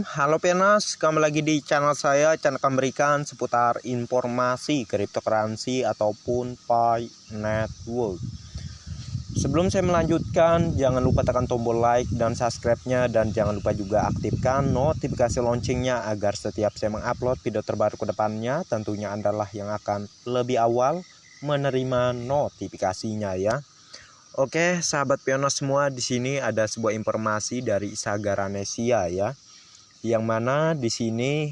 halo Penas, kembali lagi di channel saya. Channel akan memberikan seputar informasi cryptocurrency ataupun Pi Network. Sebelum saya melanjutkan, jangan lupa tekan tombol like dan subscribe-nya, dan jangan lupa juga aktifkan notifikasi loncengnya agar setiap saya mengupload video terbaru ke depannya, tentunya Anda lah yang akan lebih awal menerima notifikasinya ya. Oke, sahabat Pionos semua, di sini ada sebuah informasi dari Sagaranesia ya, yang mana di sini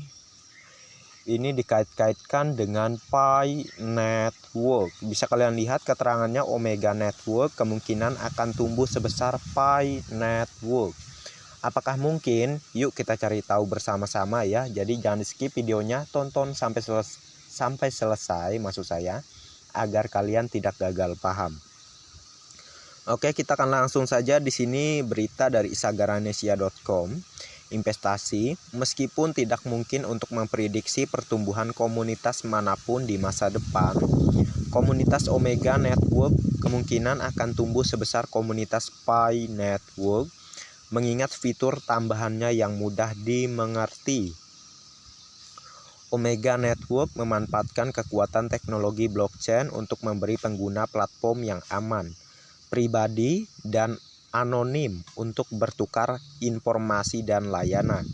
ini dikait-kaitkan dengan Pi Network. Bisa kalian lihat keterangannya, Omega Network kemungkinan akan tumbuh sebesar Pi Network. Apakah mungkin? Yuk kita cari tahu bersama-sama ya. Jadi jangan di skip videonya, tonton sampai selesai maksud saya, agar kalian tidak gagal paham. Oke, kita akan langsung saja. Di sini berita dari Sagaranesia.com. Investasi, meskipun tidak mungkin untuk memprediksi pertumbuhan komunitas manapun di masa depan, komunitas Omega Network kemungkinan akan tumbuh sebesar komunitas Pi Network, mengingat fitur tambahannya yang mudah dimengerti. Omega Network memanfaatkan kekuatan teknologi blockchain untuk memberi pengguna platform yang aman, pribadi, dan anonim untuk bertukar informasi dan layanan.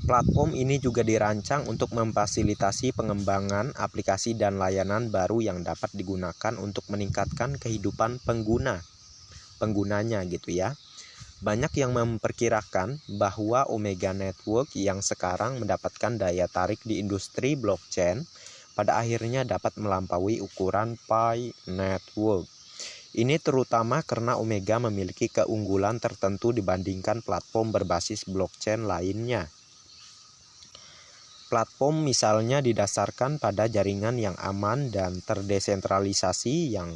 Platform ini juga dirancang untuk memfasilitasi pengembangan aplikasi dan layanan baru yang dapat digunakan untuk meningkatkan kehidupan penggunanya gitu ya. Banyak yang memperkirakan bahwa Omega Network yang sekarang mendapatkan daya tarik di industri blockchain pada akhirnya dapat melampaui ukuran Pi Network. Ini terutama karena Omega memiliki keunggulan tertentu dibandingkan platform berbasis blockchain lainnya. Platform misalnya didasarkan pada jaringan yang aman dan terdesentralisasi yang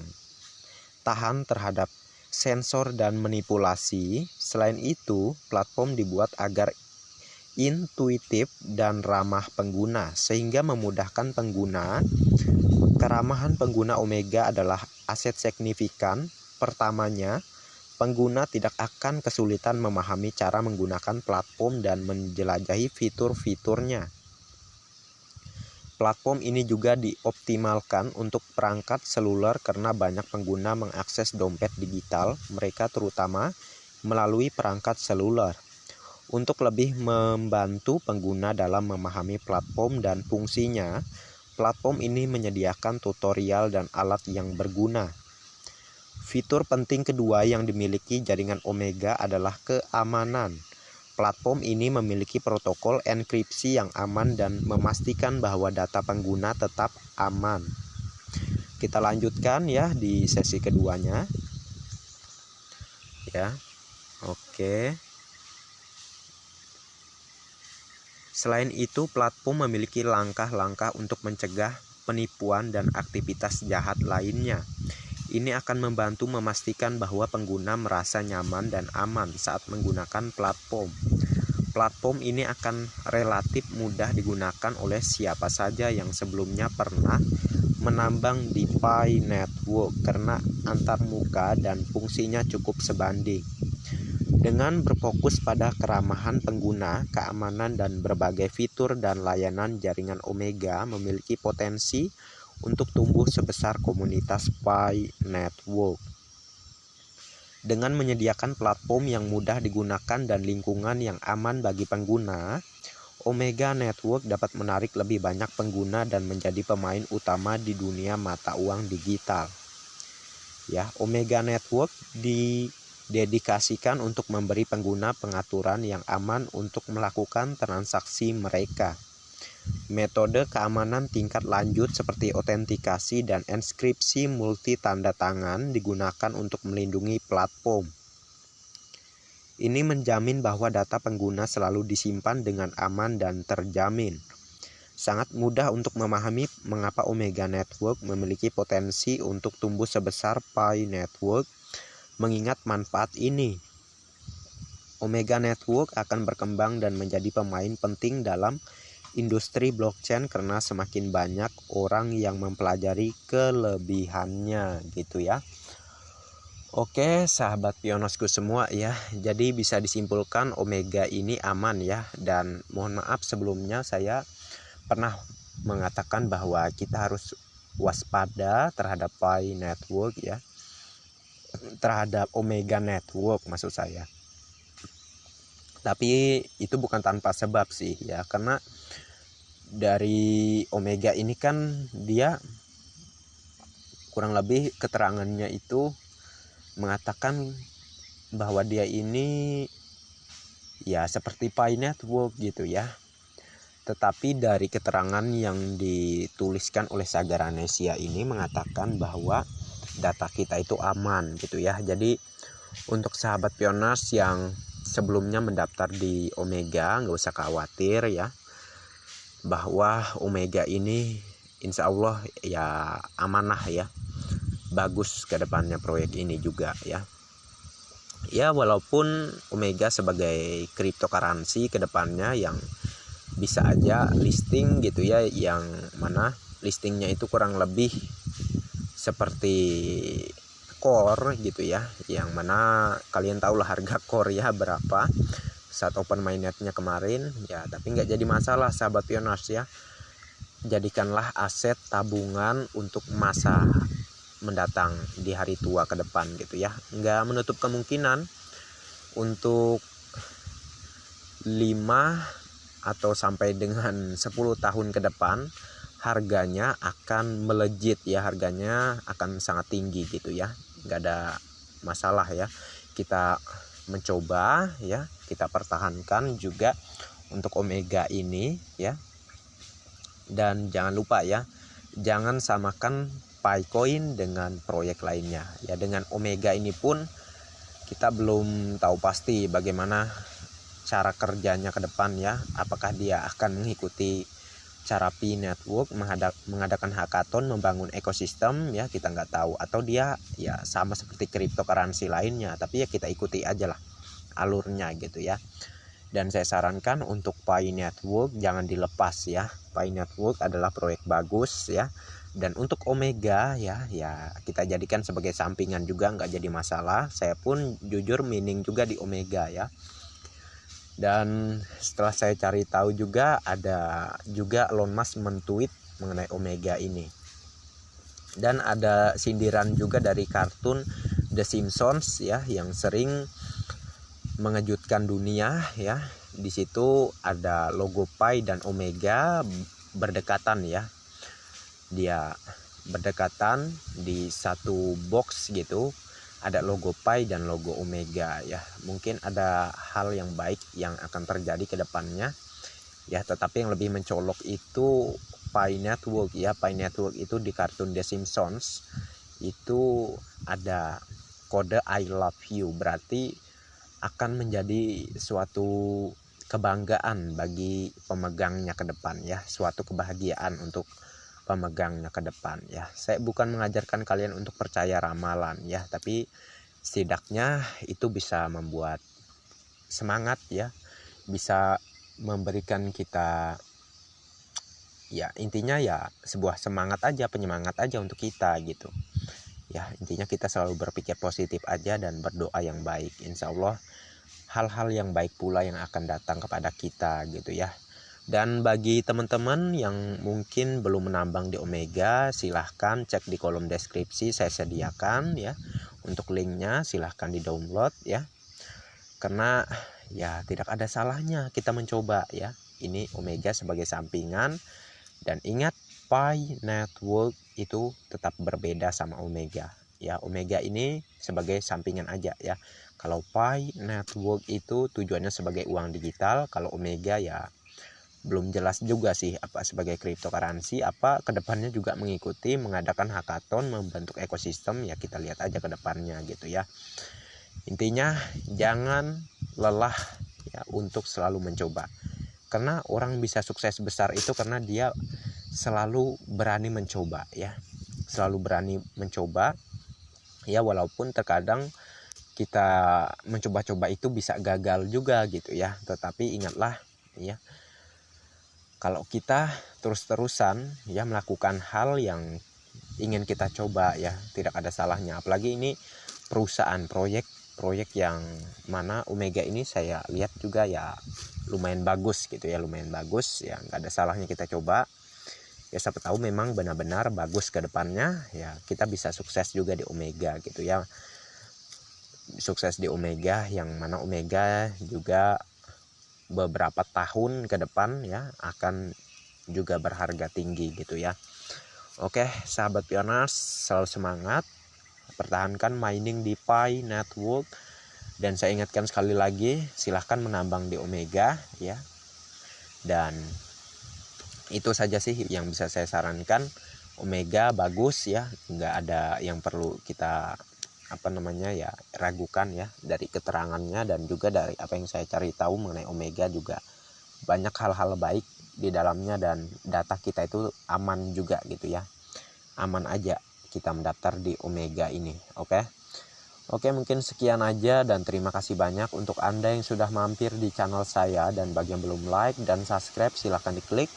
tahan terhadap sensor dan manipulasi. Selain itu, platform dibuat agar intuitif dan ramah pengguna, sehingga memudahkan pengguna. Keramahan pengguna Omega adalah aset signifikan. Pertamanya, pengguna tidak akan kesulitan memahami cara menggunakan platform dan menjelajahi fitur-fiturnya. Platform ini juga dioptimalkan untuk perangkat seluler karena banyak pengguna mengakses dompet digital mereka terutama melalui perangkat seluler. Untuk lebih membantu pengguna dalam memahami platform dan fungsinya, platform ini menyediakan tutorial dan alat yang berguna. Fitur penting kedua yang dimiliki jaringan Omega adalah keamanan. Platform ini memiliki protokol enkripsi yang aman dan memastikan bahwa data pengguna tetap aman. Kita lanjutkan ya di sesi keduanya. Ya. Oke. Selain itu, platform memiliki langkah-langkah untuk mencegah penipuan dan aktivitas jahat lainnya. Ini akan membantu memastikan bahwa pengguna merasa nyaman dan aman saat menggunakan platform. Platform ini akan relatif mudah digunakan oleh siapa saja yang sebelumnya pernah menambang di Pi Network karena antarmuka dan fungsinya cukup sebanding. Dengan berfokus pada keramahan pengguna, keamanan, dan berbagai fitur dan layanan, jaringan Omega memiliki potensi untuk tumbuh sebesar komunitas Pi Network. Dengan menyediakan platform yang mudah digunakan dan lingkungan yang aman bagi pengguna, Omega Network dapat menarik lebih banyak pengguna dan menjadi pemain utama di dunia mata uang digital. Ya, Omega Network didedikasikan untuk memberi pengguna pengaturan yang aman untuk melakukan transaksi mereka. Metode keamanan tingkat lanjut seperti autentikasi dan enskripsi multi tanda tangan digunakan untuk melindungi platform. Ini menjamin bahwa data pengguna selalu disimpan dengan aman dan terjamin. Sangat mudah untuk memahami mengapa Omega Network memiliki potensi untuk tumbuh sebesar Pi Network. Mengingat manfaat ini, Omega Network akan berkembang dan menjadi pemain penting dalam industri blockchain karena semakin banyak orang yang mempelajari kelebihannya gitu ya. Oke, sahabat pionosku semua ya. Jadi bisa disimpulkan Omega ini aman ya. Dan mohon maaf sebelumnya saya pernah mengatakan bahwa kita harus waspada terhadap Pi Network ya. Terhadap Omega Network maksud saya. Tapi itu bukan tanpa sebab sih ya. Karena dari Omega ini kan dia kurang lebih keterangannya itu mengatakan bahwa dia ini ya seperti Pi Network gitu ya. Tetapi dari keterangan yang dituliskan oleh Sagaranesia ini mengatakan bahwa data kita itu aman gitu ya. Jadi untuk sahabat pioners yang sebelumnya mendaftar di Omega nggak usah khawatir ya, bahwa Omega ini insya Allah ya amanah ya, bagus ke depannya proyek ini juga ya. Ya walaupun Omega sebagai cryptocurrency ke depannya yang bisa aja listing gitu ya, yang mana listingnya itu kurang lebih seperti core gitu ya, yang mana kalian tahu lah harga core ya berapa saat open mainnetnya kemarin ya. Tapi nggak jadi masalah sahabat pioners ya, jadikanlah aset tabungan untuk masa mendatang di hari tua ke depan gitu ya. Nggak menutup kemungkinan untuk 5 atau sampai dengan 10 tahun ke depan harganya akan melejit ya, harganya akan sangat tinggi gitu ya. Nggak ada masalah ya, kita mencoba ya, kita pertahankan juga untuk Omega ini ya. Dan jangan lupa ya, jangan samakan Picoin dengan proyek lainnya ya. Dengan Omega ini pun kita belum tahu pasti bagaimana cara kerjanya ke depan ya. Apakah dia akan mengikuti cara Pi Network mengadakan hackathon, membangun ekosistem ya, kita nggak tahu. Atau dia ya sama seperti cryptocurrency lainnya, tapi ya kita ikuti aja lah alurnya gitu ya. Dan saya sarankan untuk Pi Network jangan dilepas ya. Pi Network adalah proyek bagus ya. Dan untuk Omega ya kita jadikan sebagai sampingan juga, nggak jadi masalah. Saya pun jujur mining juga di Omega ya. Dan setelah saya cari tahu juga, ada juga Elon Musk men-tweet mengenai Omega ini. Dan ada sindiran juga dari kartun The Simpsons ya, yang sering mengejutkan dunia ya. Di situ ada logo Pi dan Omega berdekatan ya. Dia berdekatan di satu box gitu, ada logo Pi dan logo Omega ya. Mungkin ada hal yang baik yang akan terjadi ke depannya ya, tetapi yang lebih mencolok itu Pi Network ya. Pi Network itu di kartun The Simpsons itu ada kode I love you, berarti akan menjadi suatu kebanggaan bagi pemegangnya ke depan ya, suatu kebahagiaan untuk pemegangnya ke depan ya. Saya bukan mengajarkan kalian untuk percaya ramalan ya, tapi setidaknya itu bisa membuat semangat ya, bisa memberikan kita ya, intinya ya sebuah semangat aja, penyemangat aja untuk kita gitu ya. Intinya kita selalu berpikir positif aja dan berdoa yang baik, insya Allah hal-hal yang baik pula yang akan datang kepada kita gitu ya. Dan bagi teman-teman yang mungkin belum menambang di Omega, silahkan cek di kolom deskripsi, saya sediakan ya untuk linknya, silahkan di download ya. Karena ya tidak ada salahnya kita mencoba ya. Ini Omega sebagai sampingan. Dan ingat, Pi Network itu tetap berbeda sama Omega ya. Omega ini sebagai sampingan aja ya. Kalau Pi Network itu tujuannya sebagai uang digital, kalau Omega ya belum jelas juga sih apa sebagai cryptocurrency, apa kedepannya juga mengikuti mengadakan hackathon, membentuk ekosistem ya, kita lihat aja ke depannya gitu ya. Intinya jangan lelah ya untuk selalu mencoba, karena orang bisa sukses besar itu karena dia selalu berani mencoba ya, selalu berani mencoba ya. Walaupun terkadang kita mencoba-coba itu bisa gagal juga gitu ya, tetapi ingatlah ya, kalau kita terus-terusan ya melakukan hal yang ingin kita coba ya, tidak ada salahnya. Apalagi ini perusahaan proyek yang mana Omega ini saya lihat juga ya lumayan bagus gitu ya, lumayan bagus ya, nggak ada salahnya kita coba ya, siapa tahu memang benar-benar bagus ke depannya ya, kita bisa sukses juga di Omega gitu ya, sukses di Omega yang mana Omega juga beberapa tahun ke depan ya akan juga berharga tinggi gitu ya. Oke sahabat pioners, selalu semangat, pertahankan mining di Pi Network, dan saya ingatkan sekali lagi silahkan menambang di Omega ya, dan itu saja sih yang bisa saya sarankan. Omega bagus ya, nggak ada yang perlu kita ya ragukan ya, dari keterangannya dan juga dari apa yang saya cari tahu mengenai Omega juga banyak hal-hal baik di dalamnya, dan data kita itu aman juga gitu ya, aman aja kita mendaftar di Omega ini. Oke, mungkin sekian aja, dan terima kasih banyak untuk Anda yang sudah mampir di channel saya, dan bagi yang belum like dan subscribe silahkan diklik,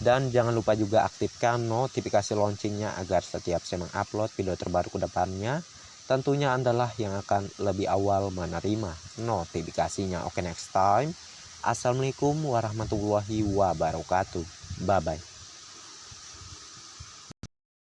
dan jangan lupa juga aktifkan notifikasi loncengnya agar setiap saya mengupload video terbaru ke depannya tentunya Anda lah yang akan lebih awal menerima notifikasinya. Oke, next time. Assalamualaikum warahmatullahi wabarakatuh. Bye bye.